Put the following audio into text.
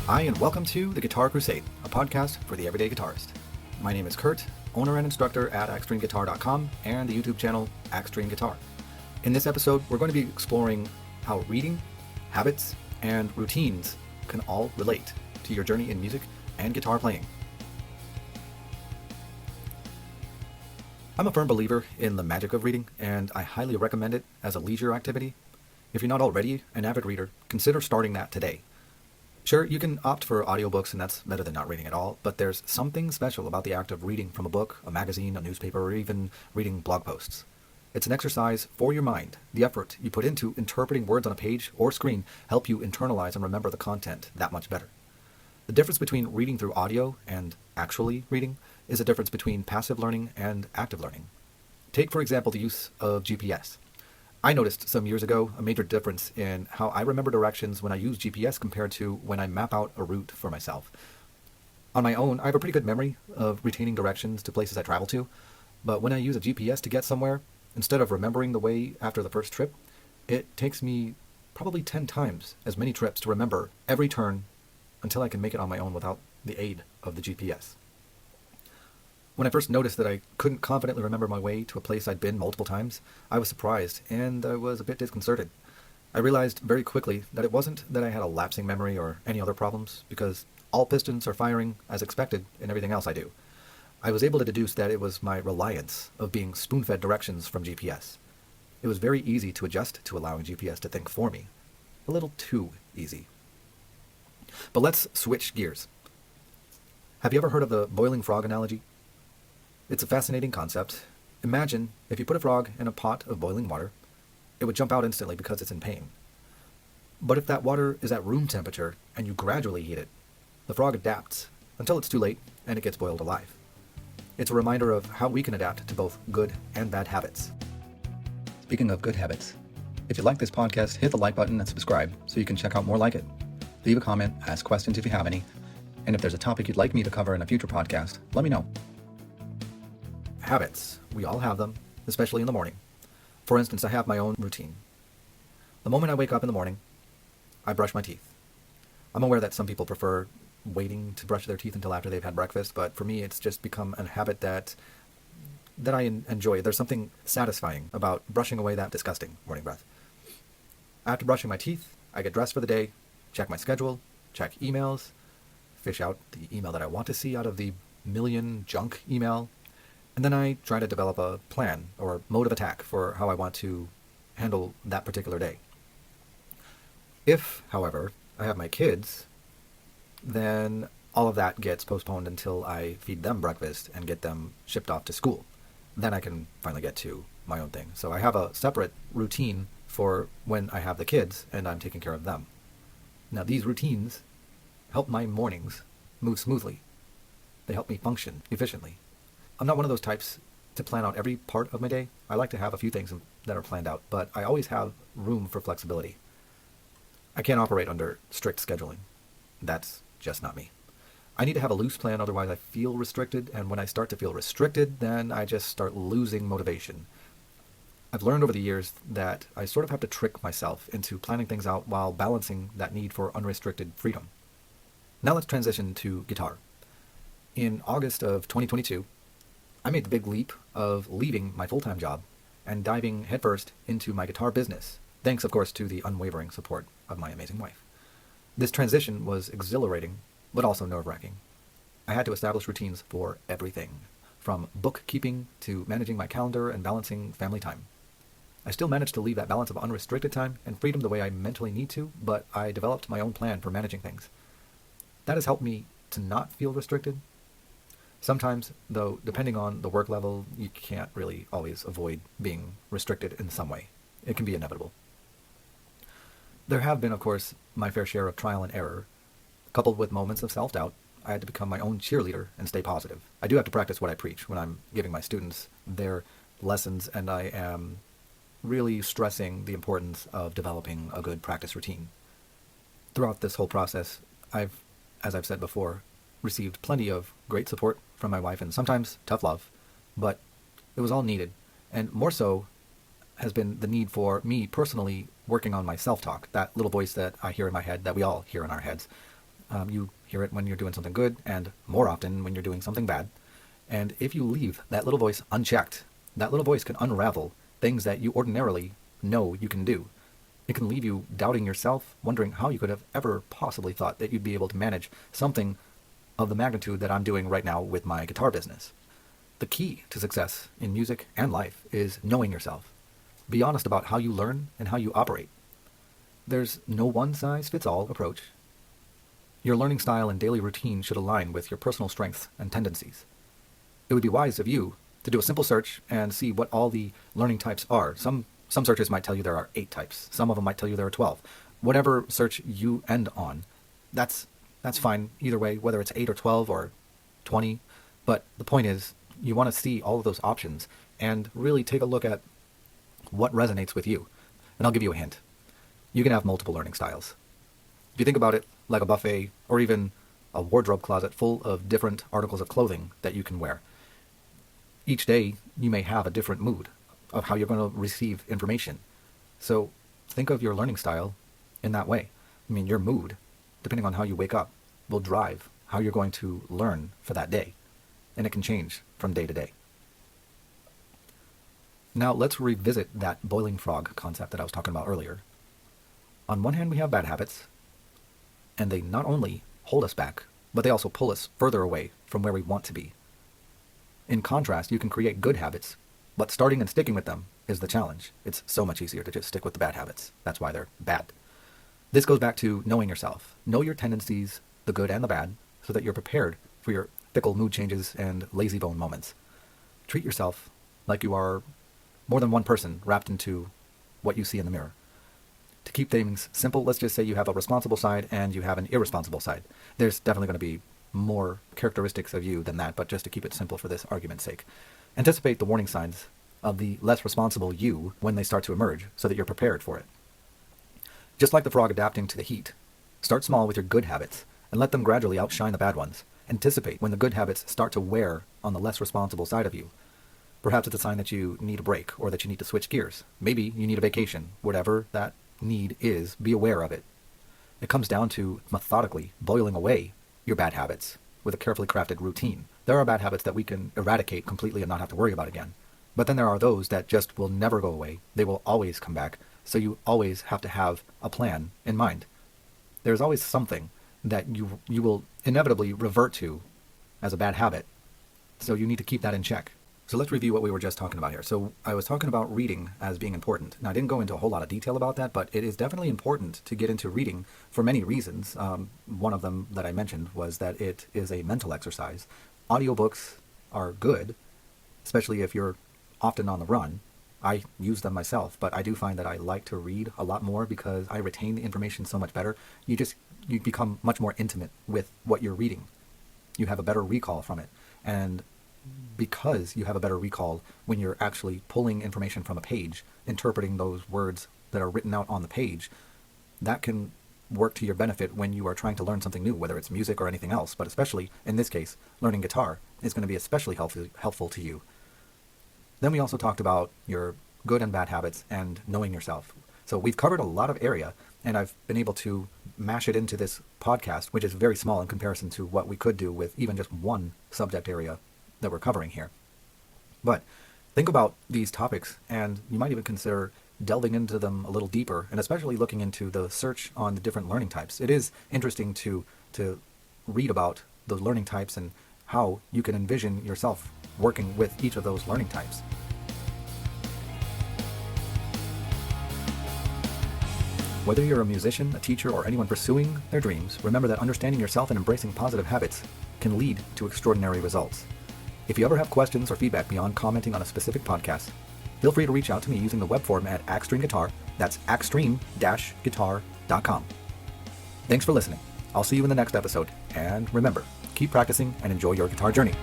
Hi, and welcome to the Guitar Crusade, a podcast for the everyday guitarist. My name is Kurt, owner and instructor at Axtreme-Guitar.com and the YouTube channel Axtreme-Guitar. In this episode, we're going to be exploring how reading, habits, and routines can all relate to your journey in music and guitar playing. I'm a firm believer in the magic of reading, and I highly recommend it as a leisure activity. If you're not already an avid reader, consider starting that today. Sure, you can opt for audiobooks, and that's better than not reading at all, but there's something special about the act of reading from a book, a magazine, a newspaper, or even reading blog posts. It's an exercise for your mind. The effort you put into interpreting words on a page or screen help you internalize and remember the content that much better. The difference between reading through audio and actually reading is a difference between passive learning and active learning. Take, for example, the use of GPS. I noticed some years ago a major difference in how I remember directions when I use GPS compared to when I map out a route for myself. On my own, I have a pretty good memory of retaining directions to places I travel to, but when I use a GPS to get somewhere, instead of remembering the way after the first trip, it takes me probably 10 times as many trips to remember every turn until I can make it on my own without the aid of the GPS. When I first noticed that I couldn't confidently remember my way to a place I'd been multiple times, I was surprised, and I was a bit disconcerted. I realized very quickly that it wasn't that I had a lapsing memory or any other problems, because all pistons are firing as expected in everything else I do. I was able to deduce that it was my reliance of being spoon-fed directions from GPS. It was very easy to adjust to allowing GPS to think for me. A little too easy. But let's switch gears. Have you ever heard of the boiling frog analogy? It's a fascinating concept. Imagine if you put a frog in a pot of boiling water, it would jump out instantly because it's in pain. But if that water is at room temperature and you gradually heat it, the frog adapts until it's too late and it gets boiled alive. It's a reminder of how we can adapt to both good and bad habits. Speaking of good habits, if you like this podcast, hit the like button and subscribe so you can check out more like it. Leave a comment, ask questions if you have any, and if there's a topic you'd like me to cover in a future podcast, let me know. Habits. We all have them, especially in the morning. For instance, I have my own routine. The moment I wake up in the morning, I brush my teeth. I'm aware that some people prefer waiting to brush their teeth until after they've had breakfast, but for me it's just become a habit that I enjoy. There's something satisfying about brushing away that disgusting morning breath. After brushing my teeth, I get dressed for the day, check my schedule, check emails, fish out the email that I want to see out of the million junk email, and then I try to develop a plan or mode of attack for how I want to handle that particular day. If, however, I have my kids, then all of that gets postponed until I feed them breakfast and get them shipped off to school. Then I can finally get to my own thing. So I have a separate routine for when I have the kids and I'm taking care of them. Now these routines help my mornings move smoothly. They help me function efficiently. I'm not one of those types to plan out every part of my day. I like to have a few things that are planned out, but I always have room for flexibility. I can't operate under strict scheduling. That's just not me. I need to have a loose plan, otherwise I feel restricted, and when I start to feel restricted, then I just start losing motivation. I've learned over the years that I sort of have to trick myself into planning things out while balancing that need for unrestricted freedom. Now let's transition to guitar. In August of 2022, I made the big leap of leaving my full-time job and diving headfirst into my guitar business, thanks of course to the unwavering support of my amazing wife. This transition was exhilarating, but also nerve-wracking. I had to establish routines for everything, from bookkeeping to managing my calendar and balancing family time. I still managed to leave that balance of unrestricted time and freedom the way I mentally need to, but I developed my own plan for managing things. That has helped me to not feel restricted. Sometimes, though, depending on the work level, you can't really always avoid being restricted in some way. It can be inevitable. There have been, of course, my fair share of trial and error. Coupled with moments of self-doubt, I had to become my own cheerleader and stay positive. I do have to practice what I preach when I'm giving my students their lessons, and I am really stressing the importance of developing a good practice routine. Throughout this whole process, as I've said before, received plenty of great support from my wife and sometimes tough love, but it was all needed, and more so has been the need for me personally working on my self-talk, that little voice that I hear in my head, that we all hear in our heads. You hear it when you're doing something good, and more often when you're doing something bad. And if you leave that little voice unchecked, that little voice can unravel things that you ordinarily know you can do. It can leave you doubting yourself, wondering how you could have ever possibly thought that you'd be able to manage something of the magnitude that I'm doing right now with my guitar business. The key to success in music and life is knowing yourself. Be honest about how you learn and how you operate. There's no one-size-fits-all approach. Your learning style and daily routine should align with your personal strengths and tendencies. It would be wise of you to do a simple search and see what all the learning types are. Some searches might tell you there are 8 types. Some of them might tell you there are 12. Whatever search you end on, that's fine either way, whether it's 8 or 12 or 20. But the point is, you want to see all of those options and really take a look at what resonates with you. And I'll give you a hint. You can have multiple learning styles. If you think about it like a buffet or even a wardrobe closet full of different articles of clothing that you can wear. Each day, you may have a different mood of how you're going to receive information. So think of your learning style in that way. I mean, your mood, depending on how you wake up, will drive how you're going to learn for that day. And it can change from day to day. Now let's revisit that boiling frog concept that I was talking about earlier. On one hand, we have bad habits, and they not only hold us back, but they also pull us further away from where we want to be. In contrast, you can create good habits, but starting and sticking with them is the challenge. It's so much easier to just stick with the bad habits. That's why they're bad. This goes back to knowing yourself. Know your tendencies, the good and the bad, so that you're prepared for your fickle mood changes and lazy bone moments. Treat yourself like you are more than one person wrapped into what you see in the mirror. To keep things simple, let's just say you have a responsible side and you have an irresponsible side. There's definitely going to be more characteristics of you than that, but just to keep it simple for this argument's sake. Anticipate the warning signs of the less responsible you when they start to emerge so that you're prepared for it. Just like the frog adapting to the heat, start small with your good habits and let them gradually outshine the bad ones. Anticipate when the good habits start to wear on the less responsible side of you. Perhaps it's a sign that you need a break or that you need to switch gears. Maybe you need a vacation. Whatever that need is, be aware of it. It comes down to methodically boiling away your bad habits with a carefully crafted routine. There are bad habits that we can eradicate completely and not have to worry about again. But then there are those that just will never go away. They will always come back. So you always have to have a plan in mind. There's always something that you will inevitably revert to as a bad habit. So you need to keep that in check. So let's review what we were just talking about here. So I was talking about reading as being important. Now, I didn't go into a whole lot of detail about that, but it is definitely important to get into reading for many reasons. One of them that I mentioned was that it is a mental exercise. Audiobooks are good, especially if you're often on the run. I use them myself, but I do find that I like to read a lot more because I retain the information so much better. You become much more intimate with what you're reading. You have a better recall from it. And because you have a better recall when you're actually pulling information from a page, interpreting those words that are written out on the page, that can work to your benefit when you are trying to learn something new, whether it's music or anything else. But especially, in this case, learning guitar is going to be especially helpful to you. Then we also talked about your good and bad habits and knowing yourself. So we've covered a lot of area, and I've been able to mash it into this podcast, which is very small in comparison to what we could do with even just one subject area that we're covering here. But think about these topics, and you might even consider delving into them a little deeper, and especially looking into the search on the different learning types. It is interesting to read about the learning types and how you can envision yourself working with each of those learning types. Whether you're a musician, a teacher, or anyone pursuing their dreams, remember that understanding yourself and embracing positive habits can lead to extraordinary results. If you ever have questions or feedback beyond commenting on a specific podcast, feel free to reach out to me using the web form at Axtreme-Guitar. That's Axtreme-Guitar.com. Thanks for listening. I'll see you in the next episode. And remember, keep practicing and enjoy your guitar journey.